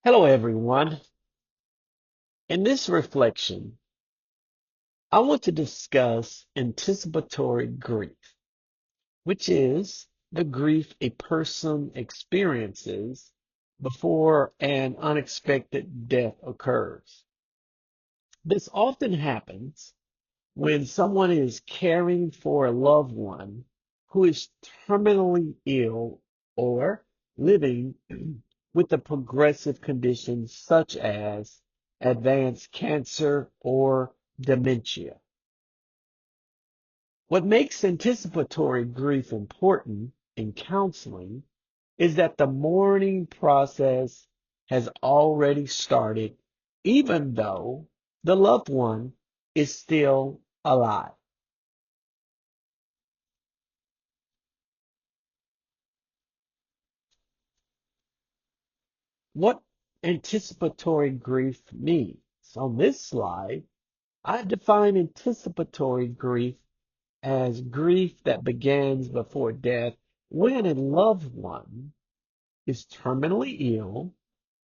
Hello, everyone. In this reflection, I want to discuss anticipatory grief, which is the grief a person experiences before an unexpected death occurs. This often happens when someone is caring for a loved one who is terminally ill or living with a progressive condition such as advanced cancer or dementia. What makes anticipatory grief important in counseling is that the mourning process has already started, even though the loved one is still alive. What anticipatory grief means. On this slide, I define anticipatory grief as grief that begins before death when a loved one is terminally ill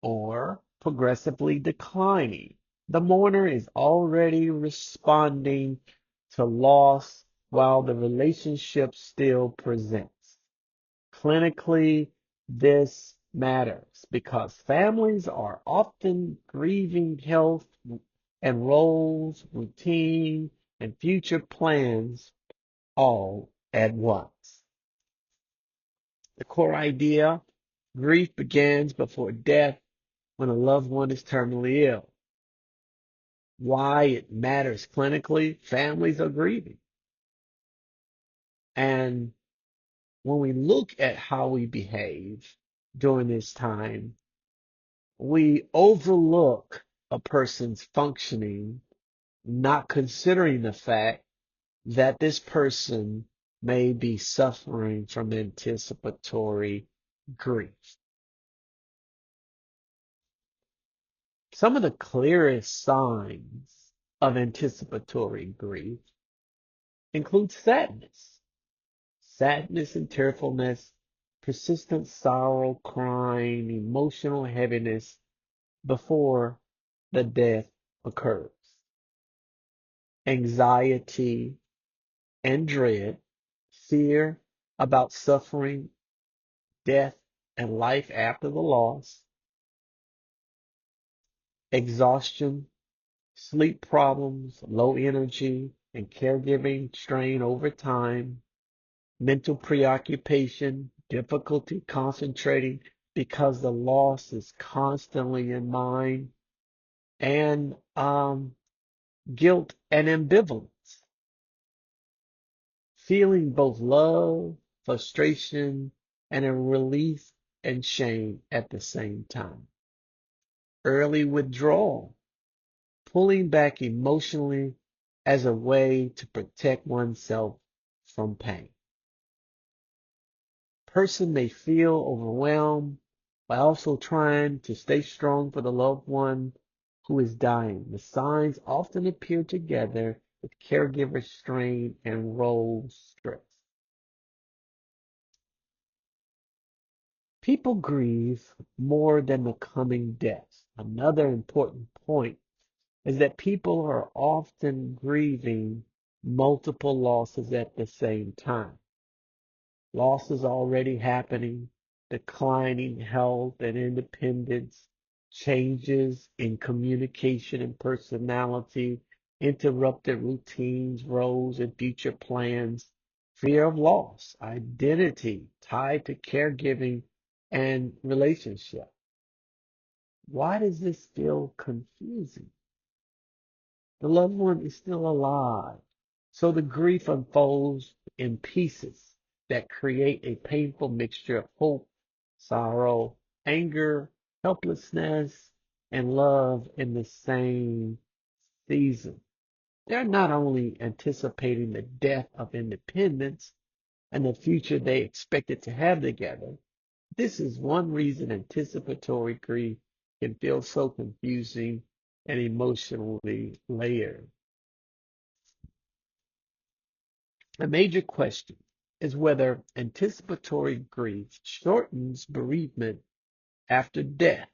or progressively declining. The mourner is already responding to loss while the relationship still presents. Clinically, this matters because families are often grieving health and roles, routine, and future plans all at once. The core idea, grief begins before death when a loved one is terminally ill. Why it matters clinically, families are grieving. And when we look at how we behave during this time, we overlook a person's functioning, not considering the fact that this person may be suffering from anticipatory grief. Some of the clearest signs of anticipatory grief include sadness and tearfulness, persistent sorrow, crying, emotional heaviness before the death occurs, anxiety and dread, fear about suffering, death, and life after the loss, exhaustion, sleep problems, low energy, and caregiving strain over time, mental preoccupation, difficulty concentrating because the loss is constantly in mind, and guilt and ambivalence, feeling both love, frustration, and a relief and shame at the same time. Early withdrawal, pulling back emotionally as a way to protect oneself from pain. Person may feel overwhelmed while also trying to stay strong for the loved one who is dying. The signs often appear together with caregiver strain and role stress. People grieve more than the coming deaths. Another important point is that people are often grieving multiple losses at the same time. Losses already happening, declining health and independence, changes in communication and personality, interrupted routines, roles, and future plans, fear of loss, identity tied to caregiving and relationship. Why does this feel confusing? The loved one is still alive. So the grief unfolds in pieces that create a painful mixture of hope, sorrow, anger, helplessness, and love in the same season. They're not only anticipating the death of independence and the future they expected to have together. This is one reason anticipatory grief can feel so confusing and emotionally layered. A major question is whether anticipatory grief shortens bereavement after death.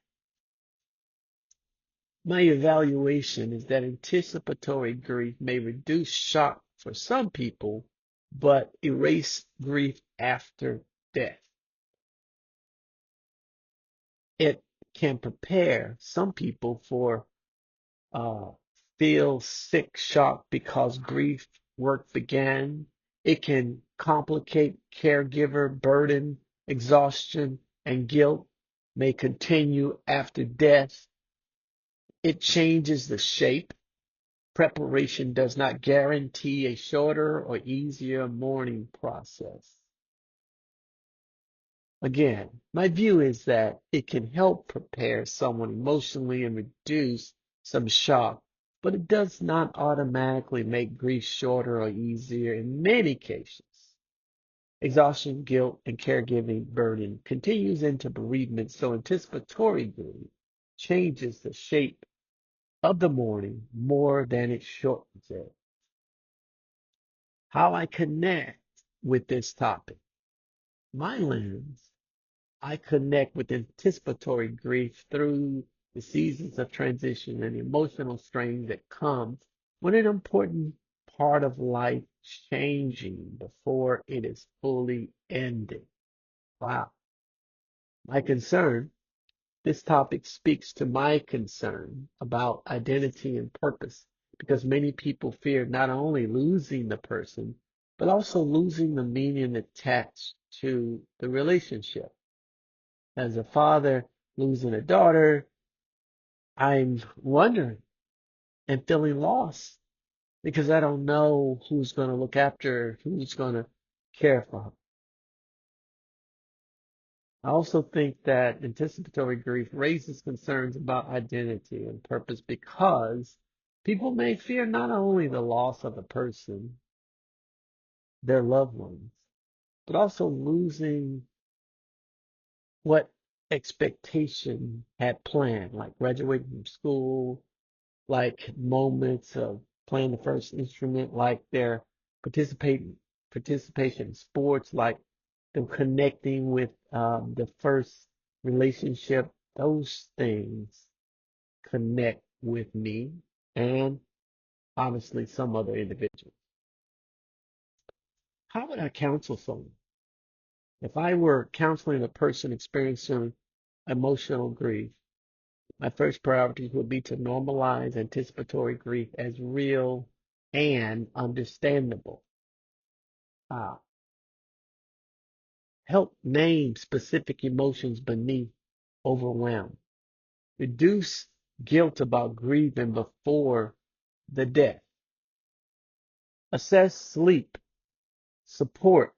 My evaluation is that anticipatory grief may reduce shock for some people, but erase grief after death. It can prepare some people for uh, feel sick shock because grief work began. It can complicate caregiver burden, exhaustion, and guilt may continue after death. It changes the shape. Preparation does not guarantee a shorter or easier mourning process. Again, my view is that it can help prepare someone emotionally and reduce some shock, but it does not automatically make grief shorter or easier in many cases. Exhaustion, guilt, and caregiving burden continues into bereavement, so anticipatory grief changes the shape of the mourning more than it shortens it. How I connect with this topic. My lens, I connect with anticipatory grief through the seasons of transition and emotional strain that comes when an important part of life changing before it is fully ended. Wow. My concern, this topic speaks to my concern about identity and purpose because many people fear not only losing the person, but also losing the meaning attached to the relationship. As a father losing a daughter, I'm wondering and feeling lost because I don't know who's going to look after her, who's going to care for her. I also think that anticipatory grief raises concerns about identity and purpose because people may fear not only the loss of a person, their loved ones, but also losing what expectation had planned, like graduating from school, like moments of playing the first instrument, like their participating participation in sports, like them connecting with the first relationship. Those things connect with me and obviously some other individual. How would I counsel someone? If I were counseling a person experiencing emotional grief, my first priority would be to normalize anticipatory grief as real and understandable. Uh, Help name specific emotions beneath overwhelm. Reduce guilt about grieving before the death. Assess sleep, support,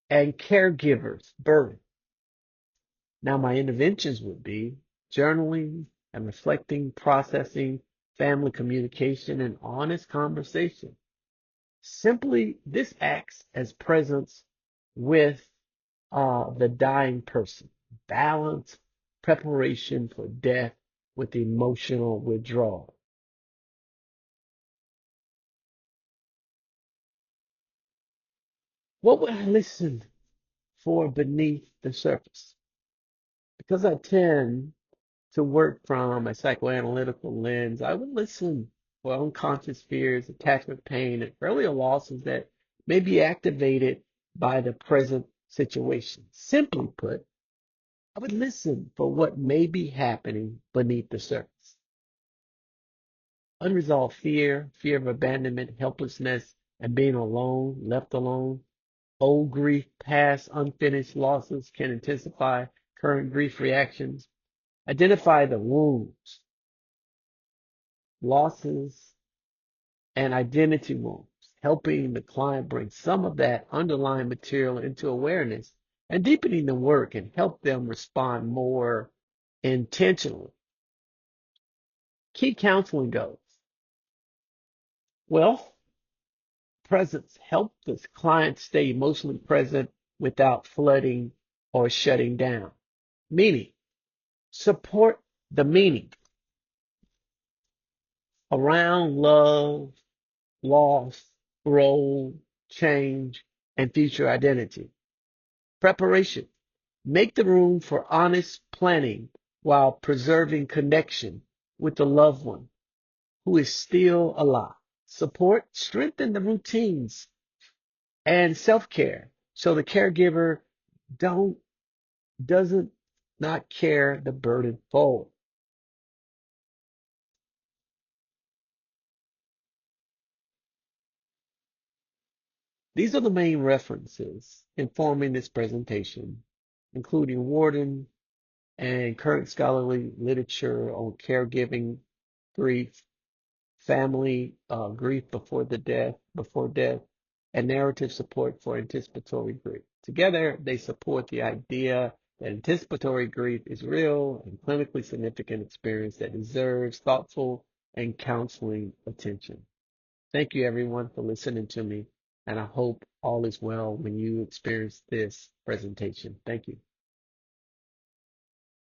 and caregivers' burden. Now, my interventions would be journaling and reflecting, processing, family communication, and honest conversation. Simply, this acts as presence with the dying person. Balance preparation for death with emotional withdrawal. What would I listen for beneath the surface? Because I tend to work from a psychoanalytical lens, I would listen for unconscious fears, attachment pain, and earlier losses that may be activated by the present situation. Simply put, I would listen for what may be happening beneath the surface. Unresolved fear, fear of abandonment, helplessness, and being alone, left alone. Old grief, past unfinished losses can intensify current grief reactions. Identify the wounds, losses, and identity wounds, helping the client bring some of that underlying material into awareness and deepening the work and help them respond more intentionally. Key counseling goals. Well, presence. Help the client stay emotionally present without flooding or shutting down. Meaning, support the meaning around love, loss, role, change, and future identity. Preparation. Make the room for honest planning while preserving connection with a loved one who is still alive. Support, strengthen the routines and self-care so the caregiver don't doesn't not carry the burden forward. These are the main references informing this presentation, including Warden and current scholarly literature on caregiving, grief, family, grief before death, and narrative support for anticipatory grief. Together, they support the idea that anticipatory grief is real and clinically significant experience that deserves thoughtful and counseling attention. Thank you, everyone, for listening to me, and I hope all is well when you experience this presentation. Thank you.